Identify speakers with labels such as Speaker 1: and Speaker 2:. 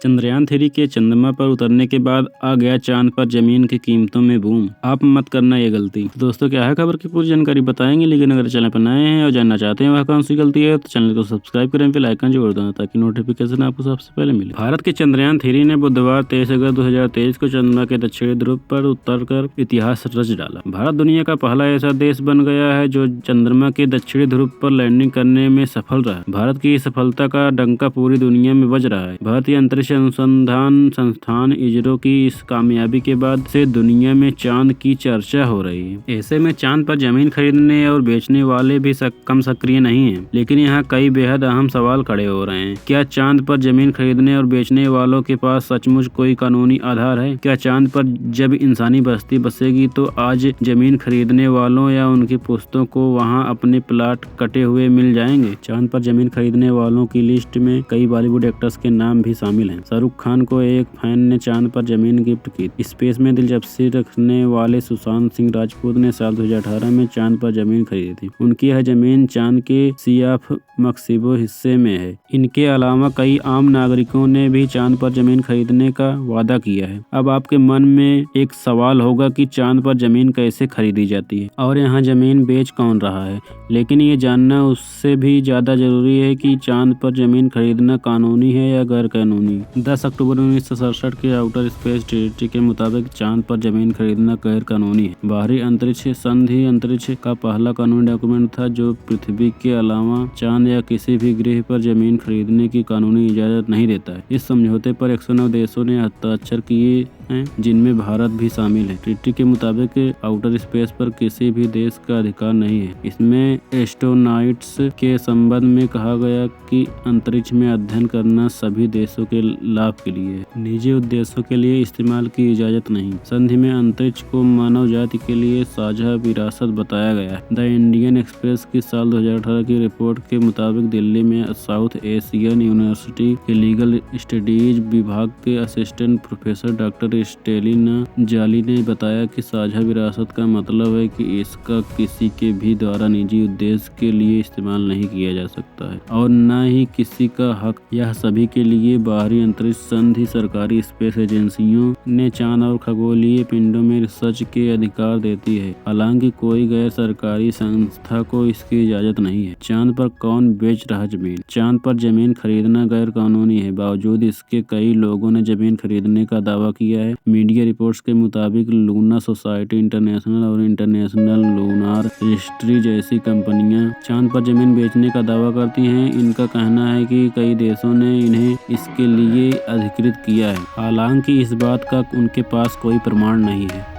Speaker 1: चंद्रयान 3 के चंद्रमा पर उतरने के बाद आ गया चांद पर जमीन की कीमतों में बूम। आप मत करना ये गलती। तो दोस्तों क्या है खबर की पूरी जानकारी बताएंगे, लेकिन अगर चैनल पर नए हैं और जानना चाहते हैं वह कौन सी गलती है तो चैनल को सब्सक्राइब करें, फिर आइकन जोड़ देना ताकि नोटिफिकेशन आपको सबसे पहले मिले। भारत के चंद्रयान 3 ने बुधवार 23 अगस्त 2023 को चंद्रमा के दक्षिणी ध्रुव पर उतरकर इतिहास रच डाला। भारत दुनिया का पहला ऐसा देश बन गया है जो चंद्रमा के दक्षिणी ध्रुव पर लैंडिंग करने में सफल रहा। भारत की सफलता का डंका पूरी दुनिया में बज रहा है। भारतीय अंतरिक्ष अनुसंधान संस्थान इसरो की इस कामयाबी के बाद से दुनिया में चांद की चर्चा हो रही है। ऐसे में चांद पर जमीन खरीदने और बेचने वाले भी कम सक्रिय नहीं हैं, लेकिन यहाँ कई बेहद अहम सवाल खड़े हो रहे हैं। क्या चांद पर जमीन खरीदने और बेचने वालों के पास सचमुच कोई कानूनी आधार है? क्या चांद पर जब इंसानी बस्ती बसेगी तो आज जमीन खरीदने वालों या उनकी पुश्तों को वहाँ अपने प्लाट कटे हुए मिल जाएंगे? चांद पर जमीन खरीदने वालों की लिस्ट में कई बॉलीवुड एक्टर्स के नाम भी शामिल हैं। शाहरुख खान को एक फैन ने चांद पर जमीन गिफ्ट की। स्पेस में दिलचस्पी रखने वाले सुशांत सिंह राजपूत ने साल 2018 में चांद पर जमीन खरीदी थी। उनकी यह जमीन चांद के सी ऑफ मैक्सिको हिस्से में है। इनके अलावा कई आम नागरिकों ने भी चांद पर जमीन खरीदने का वादा किया है। अब आपके मन में एक सवाल होगा कि चांद पर जमीन कैसे खरीदी जाती है और यहाँ जमीन बेच कौन रहा है, लेकिन ये जानना उससे भी ज्यादा जरूरी है कि चांद पर जमीन खरीदना कानूनी है या गैर कानूनी। 10 अक्टूबर 1967 के आउटर स्पेस ट्रीटी के मुताबिक चांद पर जमीन खरीदना गैर कानूनी है। बाहरी अंतरिक्ष संधि अंतरिक्ष का पहला कानूनी डॉक्यूमेंट था जो पृथ्वी के अलावा चांद या किसी भी ग्रह पर जमीन खरीदने की कानूनी इजाजत नहीं देता है। इस समझौते पर 109 देशों ने हस्ताक्षर किए हैं, जिनमें भारत भी शामिल है। ट्रीटी के मुताबिक आउटर स्पेस पर किसी भी देश का अधिकार नहीं है। इसमें एस्ट्रोनॉट्स के संबंध में कहा गया कि अंतरिक्ष में अध्ययन करना सभी देशों के लाभ के लिए है, निजी उद्देश्यों के लिए इस्तेमाल की इजाजत नहीं। संधि में अंतरिक्ष को मानव जाति के लिए साझा विरासत बताया गया है। द इंडियन एक्सप्रेस की साल 2018 की रिपोर्ट के मुताबिक दिल्ली में साउथ एशियन यूनिवर्सिटी के लीगल स्टडीज विभाग के असिस्टेंट प्रोफेसर डॉक्टर स्टेलिना जाली ने बताया कि साझा विरासत का मतलब है कि इसका किसी के भी द्वारा निजी उद्देश्य के लिए इस्तेमाल नहीं किया जा सकता है और न ही किसी का हक। यह सभी के लिए बाहरी अंतरिक्ष संधि सरकारी स्पेस एजेंसियों ने चांद और खगोलीय पिंडों में रिसर्च के अधिकार देती है, हालांकि कोई गैर सरकारी संस्था को इसकी इजाजत नहीं है। चांद पर कौन बेच रहा जमीन? चांद पर जमीन खरीदना गैर कानूनी है, बावजूद इसके कई लोगों ने जमीन खरीदने का दावा किया है। मीडिया रिपोर्ट्स के मुताबिक लूना सोसाइटी इंटरनेशनल और इंटरनेशनल लूनार रजिस्ट्री जैसी कंपनियां चांद पर जमीन बेचने का दावा करती हैं। इनका कहना है कि कई देशों ने इन्हें इसके लिए अधिकृत किया है, हालांकि इस बात का उनके पास कोई प्रमाण नहीं है।